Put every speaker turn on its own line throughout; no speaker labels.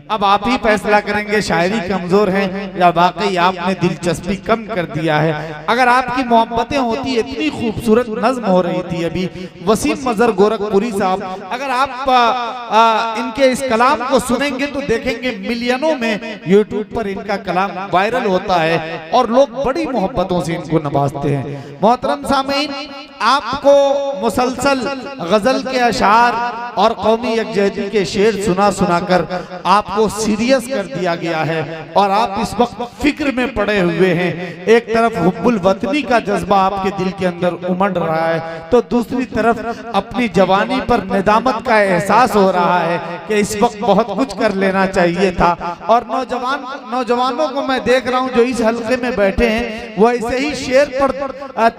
अब आप ही फैसला करेंगे शायरी कमजोर है या वाकई आपने दिलचस्पी कम कर दिया है। अगर आपकी मोहब्बतें होती, इतनी खूबसूरत नज्म हो रही थी अभी वसीम मजहर गोरखपुरी साहब, अगर आप इनके इस कलाम को सुनेंगे तो देखेंगे मिलियनों में यूट्यूब पर इनका कलाम वायरल होता है और लोग बड़ी मोहब्बतों से इनको नवाजते हैं। मोहतरम सामीन, आपको मुसलसल गजल के अशार और कौमी यकजहती के शेर सुना सुनाकर आपको सीरियस कर दिया गया है और आप इस वक्त फिक्र में पड़े हुए हैं। एक तरफ हुब्बुल वतनी का जज्बा आपके दिल के अंदर उमड़ रहा है तो दूसरी तरफ अपनी जवानी पर निदामत का एहसास हो रहा है कि इस वक्त बहुत कुछ कर लेना चाहिए था। और नौजवानों को मैं देख रहा हूं जो इस हल्के में बैठे हैं वो ऐसे ही शेर पर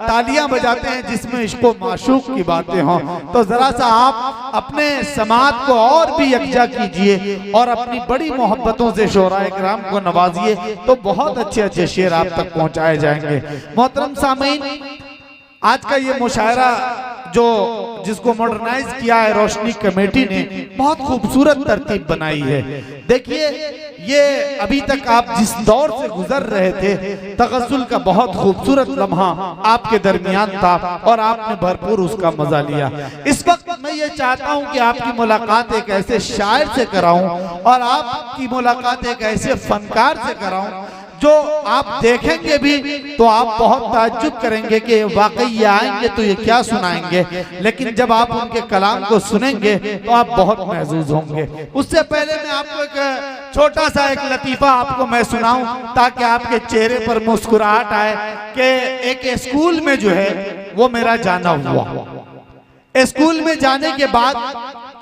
तालियां बजाते हैं जिसमें इश्को माशूक की बातें हों। तो जरा सा आप अपने समाज को और भी यकजा कीजिए और अपनी बड़ी मोहब्बतों से शोराए किराम को नवाजिए तो बहुत अच्छे अच्छे शेर आप तक पहुंचाए जाएंगे। मोहतरम सामीन, आज का ये मुशायरा जो जिसको मॉडर्नाइज किया है रोशनी कमेटी ने, बहुत खूबसूरत तरतीब बनाई है। देखिए, ये अभी तक आप जिस दौर से गुजर रहे थे, तगस्सुल का बहुत खूबसूरत लम्हा आपके दरमियान था और आपने भरपूर उसका मजा लिया। इस वक्त मैं ये चाहता हूं कि आपकी मुलाकात एक ऐसे शायर से कराऊं और आपकी मुलाकात एक ऐसे फनकार से कराऊं जो आप देखेंगे भी तो आप बहुत ताज्जुब करेंगे कि वाकई ये आएंगे तो ये क्या सुनाएंगे, लेकिन जब आप उनके कलाम को सुनेंगे तो आप बहुत महजूज होंगे। उससे पहले मैं आपको एक छोटा सा एक लतीफा आपको मैं सुनाऊं ताकि आपके चेहरे पर मुस्कुराहट आए कि एक स्कूल में जो है वो मेरा जाना हुआ। स्कूल में जाने के बाद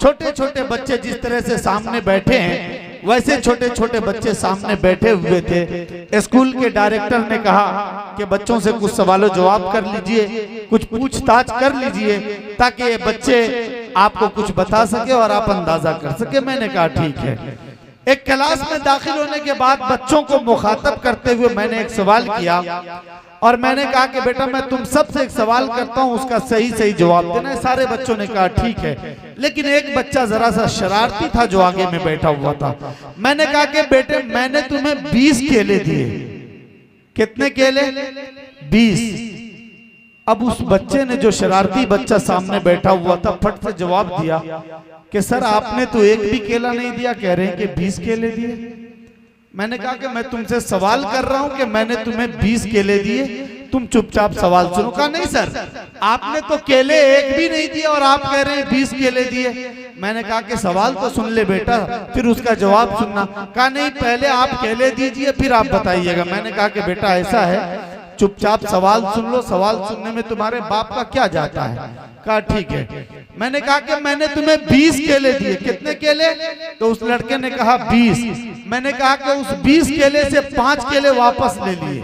छोटे छोटे बच्चे जिस तरह से सामने बैठे हैं वैसे छोटे छोटे बच्चे सामने बैठे हुए थे। स्कूल के डायरेक्टर ने कहा कि बच्चों से कुछ सवालों जवाब कर लीजिए, कुछ पूछताछ कर लीजिए ताकि ये बच्चे आपको कुछ बता सके और आप अंदाजा कर सके। मैंने कहा ठीक है। एक क्लास में दाखिल होने के बाद बच्चों को मुखातब करते हुए मैंने एक सवाल किया और मैंने कहा कि बेटा मैं तुम सबसे एक सवाल करता हूं, उसका सही सही जवाब देना है। सारे बच्चों ने कहा ठीक है, लेकिन एक बच्चा जरा सा शरारती था जो आगे में बैठा हुआ था। मैंने कहा कि बेटे मैंने तुम्हें 20 केले दिए। कितने केले? 20। अब उस बच्चे ने, जो शरारती बच्चा सामने बैठा हुआ था, फट से जवाब दिया कि सर आपने तो एक भी केला नहीं दिया, कह रहे हैं कि 20 केले दिए। मैंने कहा कि मैं तुमसे सवाल कर रहा हूं कि मैंने तुम्हें 20 केले दिए, तुम चुपचाप सवाल सुनो। कहा नहीं सर, आपने तो केले एक भी नहीं दिए और आप कह रहे हैं 20 केले दिए। मैंने कहा कि सवाल तो सुन ले बेटा, फिर उसका जवाब सुनना। कहा नहीं, पहले आप केले दीजिए फिर आप बताइएगा। मैंने कहा कि बेटा ऐसा है, चुपचाप सवाल सुन लो, सवाल सुनने में तुम्हारे बाप का क्या जाता है। कहा ठीक है। मैंने कहा कि मैंने तुम्हें 20 केले दिए। कितने केले? तो उस लड़के ने कहा 20। मैंने कहा कि उस 20 केले से 5 केले वापस ले लिए,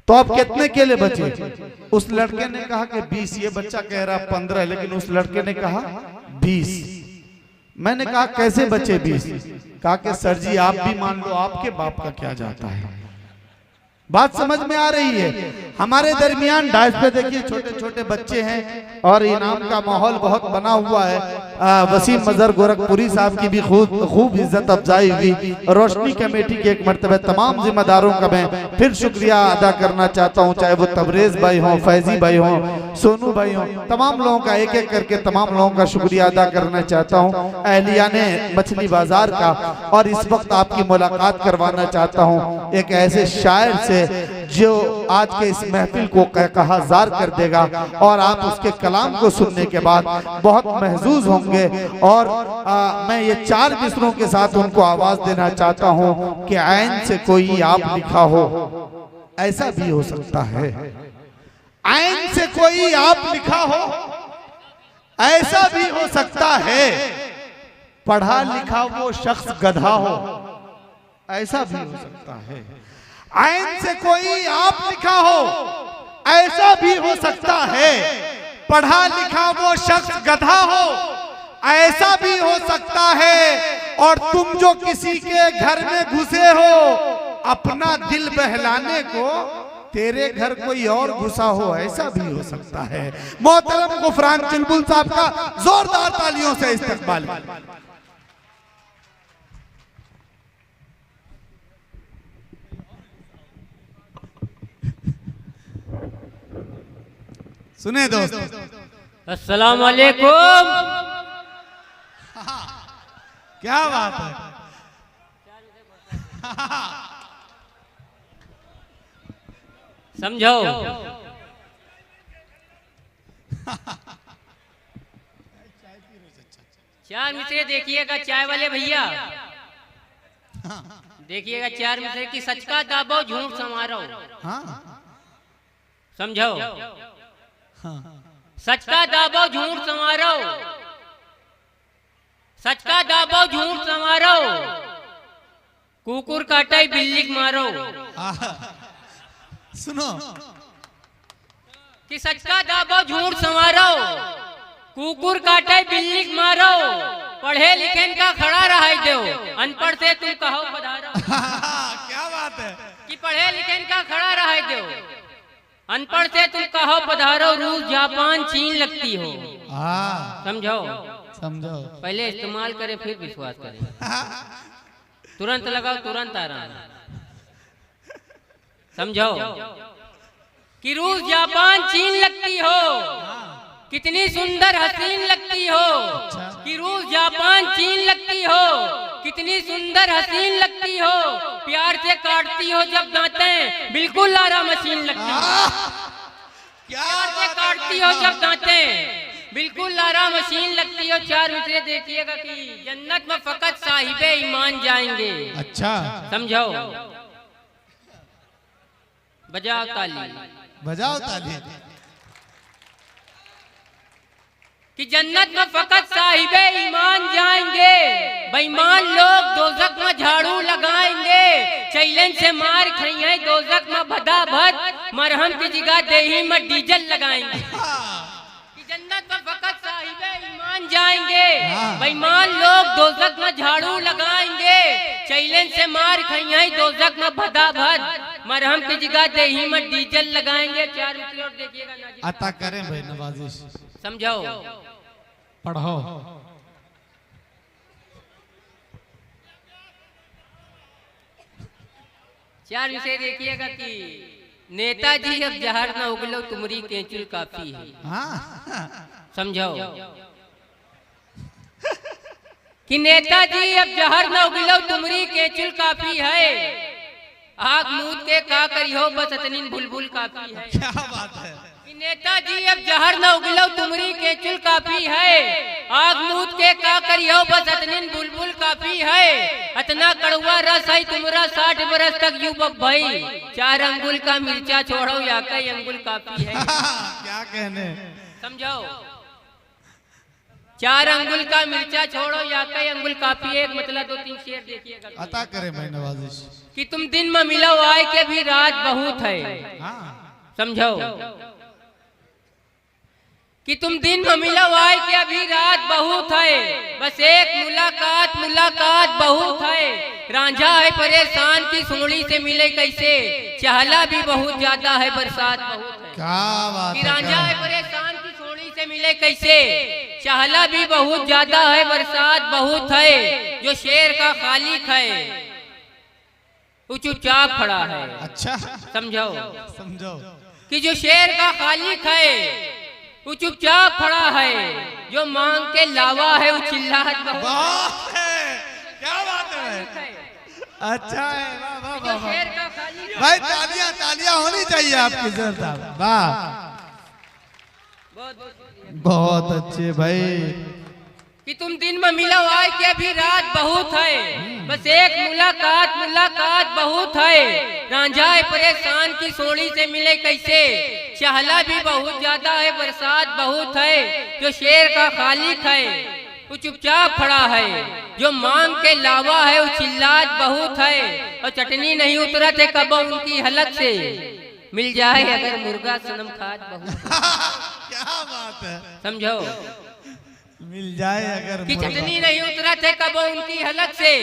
तो अब कितने केले बचे? उस लड़के ने कहा कि 20। ये बच्चा कह रहा 15, लेकिन उस लड़के ने कहा 20। मैंने कहा कैसे बचे 20? कहा कि सर जी आप भी मान लो, आपके बाप का क्या जाता है। बात समझ में आ रही है? हमारे दरमियान डाइस पे देखिए छोटे छोटे बच्चे हैं और इनाम का माहौल बहुत बना हुआ है। वसीम मजहर गोरखपुरी साहब की भी खूब इज्जत अफजाई हुई। रोशनी कमेटी के एक मर्तबा तमाम जिम्मेदारों का मैं फिर शुक्रिया अदा करना चाहता हूं, चाहे वो तबरेज भाई हों, फैजी भाई हों, सोनू भाई हों, तमाम लोगों का एक एक करके तमाम लोगों का शुक्रिया अदा करना चाहता हूँ। अहलियाने मछली बाजार का। और इस वक्त आपकी मुलाकात करवाना चाहता हूँ एक ऐसे शायर से जो आज के इस महफिल को कहकहाजार कर देगा और आप उसके कलाम को सुनने के बाद बहुत महजूज होंगे। और मैं ये 4 मिसरों के साथ उनको आवाज देना चाहता हूँ कि ऐन से कोई आप लिखा हो, ऐसा भी हो सकता है। ऐन से कोई आप लिखा हो, ऐसा भी हो सकता है। पढ़ा लिखा वो शख्स गधा हो, ऐसा भी हो सकता है। ऐन से कोई आप लिखा हो, ऐसा भी हो सकता है। पढ़ा लिखा वो शख्स गधा हो, ऐसा भी हो सकता है। और तुम जो किसी के घर में घुसे हो अपना दिल बहलाने को, तेरे घर कोई और घुसा हो, ऐसा भी हो सकता है। मोहतरम गुफरान चुलबुल साहब का जोरदार तालियों से इस्तकबाल। सुने दोस्त।
अस्सलाम वालेकुम।
क्या बात है।
समझो। चार मिसरे देखिएगा चाय वाले भैया, देखिएगा चार मिसरे की सच का दाबो झूठ समारो। समझो, सच का दाबो झूठ समारो, सच का दाबो झूठ समारो, कुकुर काटे बिल्ली मारो।
सुनो
कि सच का दाबो झूठ समारो, कुकुर काटे बिल्ली मारो, पढ़े लिखे का खड़ा रहा दो, अनपढ़ से तुम कहो पधारो।
क्या बात है।
कि पढ़े लिखे का खड़ा रहा दो, अनपढ़ से तुम कहो पधारो, रूस जापान चीन लगती हो। समझो,
समझो।
पहले इस्तेमाल करे फिर विश्वास करे, तुरंत लगाओ तुरंत आराम। समझो कि रूस जापान चीन लगती हो, कितनी सुंदर हसीन लगती हो। कि रूस जापान चीन लगती हो, कितनी सुंदर हसीन लगती हो, प्यार से काटती हो जब दांतें, बिल्कुल लारा मशीन लगती हो। प्यार से काटती हो जब दांतें, बिल्कुल लारा मशीन लगती हो। चार मिसरे देखिएगा कि जन्नत में फकत साहिबे ईमान जाएंगे।
अच्छा,
समझो। बजाओ ताली,
बजाओ ताली।
कि जन्नत में फकत साहिबे ईमान जाएंगे, बेईमान लोग दोजख में झाड़ू लगाएंगे, चैलेंज से मार खाएंगे दोजख में भदा भद, मरहम की जगह देही में डीजल लगाएंगे। कि जन्नत में फकत साहिबे ईमान जाएंगे, बेईमान लोग दोजख में झाड़ू लगाएंगे, चैलेंज से मार खाएंगे दोजख में भदा भद, मरहम की जगह देही में डीजल लगाएंगे। चार मिसरे और देखिएगा।
अता करें भाई नवाजिश।
समझो,
पढ़ो।
चार विषय देखिएगा कि नेताजी अब जहर न उगलो तुमरी केंचुल काफी है। समझो कि नेताजी अब जहर न उगलो तुमरी केंचुल काफी है, आग मूद के का करियो बस इतनी बुलबुल काफी है।
क्या बात है।
नेताजी अब जहर न उगलो तुमरी केंचुल काफी है, आग मूद के का करियो बस इतनी बुलबुल काफी है, इतना कड़वा रस है तुमरा 60 बरस तक यूं भाई, 4 अंगुल का मिर्चा छोड़ो या कई अंगुल काफी है।
क्या कहने।
समझो, 4 अंगुल का मिर्चा छोड़ो या कई अंगुल काफी है। एक मतलब 2-3 शेर देखिएगा।
अता करे भाई नवाजिश।
कि तुम दिन में मिलो आए के भी रात बहुत है। समझो कि तुम दिन में मिलो आए के अभी रात बहुत है, बस एक मुलाकात मुलाकात बहुत है, रांझा है परेशान की सुंगड़ी से मिले कैसे, चहला भी बहुत ज्यादा है बरसात बहुत है।
क्या बात है।
रांझा है परेशान की सुंगड़ी से मिले कैसे, चहला भी बहुत ज्यादा है बरसात बहुत है, जो शेर का खालिक है वो चुपचाप खड़ा है।
अच्छा,
समझो,
समझो
कि जो शेर का खालिक है वो चुपचाप खड़ा है, जो मांग के लावा है वो चिल्लाहट बहुत
है। क्या बात है। अच्छा है। वाह वाह वाह
शेर का खालिक
भाई, तालियां तालियां होनी चाहिए आपकी सरदार। वाह, बहुत अच्छे भाई।
कि तुम दिन में मिलो आए कि अभी रात बहुत है, बस एक मुलाकात मुलाकात बहुत है, रांझा है परेशान की सोड़ी से मिले कैसे, चहला भी बहुत ज्यादा है बरसात बहुत है, जो शेर का खालिक है वो चुपचाप खड़ा है, जो मांग के लावा है वो चिल्लात बहुत है, और चटनी नहीं उतरते कब उनकी हलक से, मिल जाए अगर मुर्गा सनम खात बहुत।
क्या बात है।
समझो,
मिल जाए अगर
कि चटनी नहीं उतरते कब उनकी हलक से,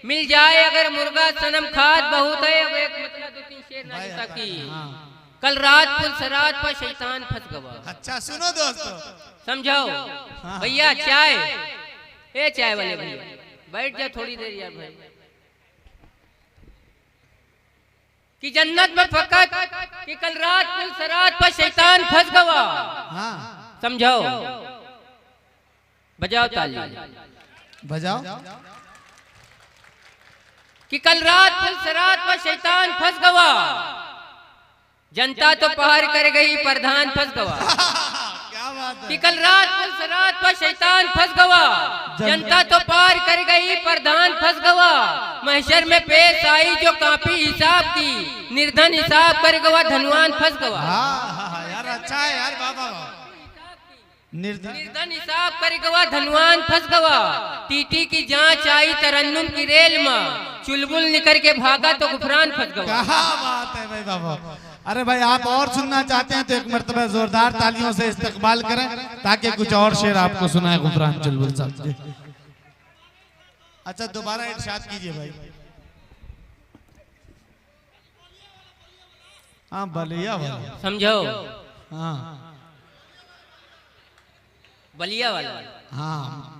मिल जाए अगर मुर्गा सनम खात बहुत है। अब एक मतलब 2-3 शेर नाजिता की। कल रात पुलसरात पर शैतान फंस गवा।
अच्छा सुनो दोस्तों,
समझो भैया, चाय ए चाय वाले भैया बैठ जा थोड़ी देर यार भाई। कि जन्नत में फकत कि कल रात पुल सरात पर शैतान फंस गवा।
हाँ
समझो, बजाओ ताली।
बजाओ।
कि कल रात पुल सरात पर शैतान फंस गवा, जनता तो पार कर गई प्रधान फंस गवा।
क्या बात है।
कि कल रात पुल सरात पर शैतान फंस गवा, जनता तो पार कर गई प्रधान फंस गवा। महशर में पेश आई जो कापी हिसाब की, निर्धन हिसाब कर गवा धनवान फंस गवा।
हाँ यार अच्छा है यार बाबा।
निर्धन हिसाब कर गवा धनवान फंस गवा। टीटी की जांच आई तरन्नुम की रेल में, चुलबुल निकल के भागा तो गुफरान फंस गवा।
क्या बात है भाई बाबा। अरे भाई आप और सुनना चाहते हैं तो एक मर्तबा जोरदार तालियों से इस्तकबाल करें ताकि कुछ और शेर आपको सुनाए गुफरान चुलबुल साहब जी। अच्छा दोबारा इरशाद कीजिए भाई। हाँ बलिया वाला।
समझो,
हाँ
बलिया वाला।
हाँ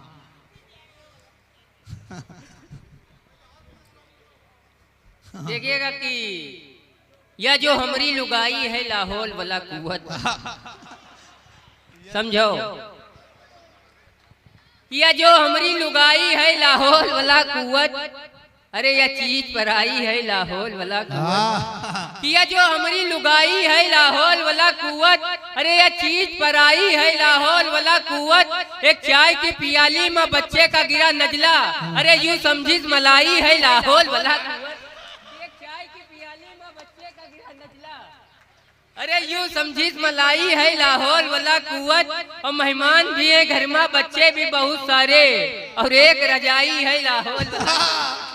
देखिएगा कि यह जो हमारी लुगाई है लाहौल वाला कुवत। समझो, यह जो हमारी लुगाई है लाहौल वाला कुवत, अरे यह चीज पर आई है लाहौल वाला कुवत। यह जो हमारी लुगाई है लाहौल वाला कुवत, अरे यह चीज पर आई है लाहौल वाला कुवत। एक चाय की पियाली में बच्चे का गिरा नजला, अरे यूं समझिस मलाई है लाहौल वाला कुवत। अरे यूं समझिस मलाई है लाहौल वाला कुवत। और मेहमान भी है घर में, बच्चे भी बहुत सारे, और एक रजाई है लाहौल वाला।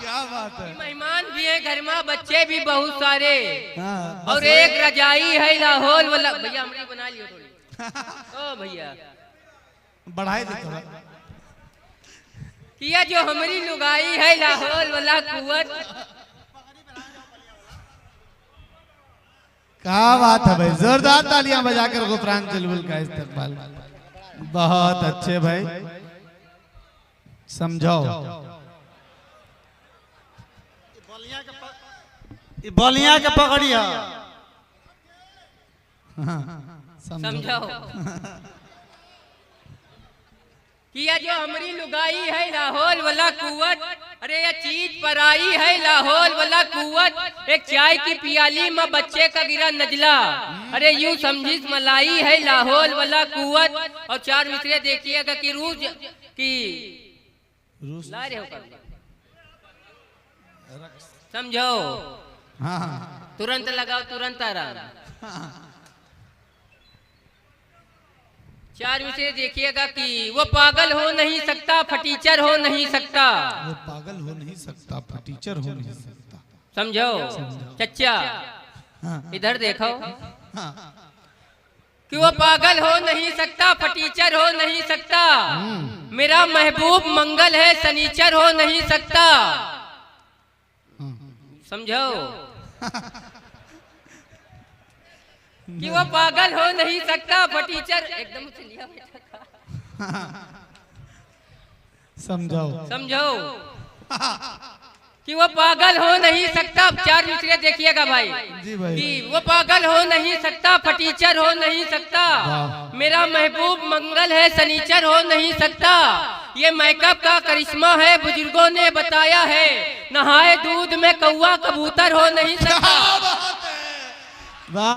क्या बात है।
मेहमान भी है घर में, बच्चे भी बहुत सारे,
हाँ,
और एक रजाई है लाहौल वाला। भैया हमारी बना लियो थोड़ी। ओ भैया
बढ़ाई दे थोड़ा।
यह जो हमारी लुगाई है लाहौल वाला कुवत।
क्या बात है भाई, जोरदार तालियां बजाकर गुफरान चुलबुल का इस्तकबाल। बहुत अच्छे भाई। समझाओ।
बलिया के पकड़िया।
समझो कि यह जो हमारी लुगाई है लाहौल वाला कुवत, अरे यह चीज पर आई है लाहौल वाला कुवत। एक चाय की पियाली में बच्चे का गिरा नजला, अरे यूं समझिस मलाई है लाहौल वाला कुवत। और चार मिसरे देखिएगा कि रूस की ला रहे हो कर। समझो,
हाँ
तुरंत लगाओ तुरंत आराम। चार मिसरे देखिएगा कि वो पागल हो नहीं सकता, फटीचर हो नहीं सकता।
वो पागल हो नहीं सकता, फटीचर हो नहीं सकता।
समझो चच्चा, इधर देखो कि वो पागल हो नहीं सकता, फटीचर हो नहीं सकता। मेरा महबूब मंगल है, सनीचर हो नहीं सकता। समझो कि वो पागल हो नहीं सकता, फटीचर एकदम लिया
समझाओ।
समझो कि वो पागल हो नहीं सकता। चार मिसरे देखिएगा भाई,
जी भाई।
कि वो पागल हो नहीं सकता, फटीचर हो नहीं सकता। मेरा महबूब मंगल है, सनीचर हो नहीं सकता। ये मेकअप का करिश्मा है, बुजुर्गों ने बताया है। नहाए दूध में कौवा कबूतर हो नहीं सकता।
वाह।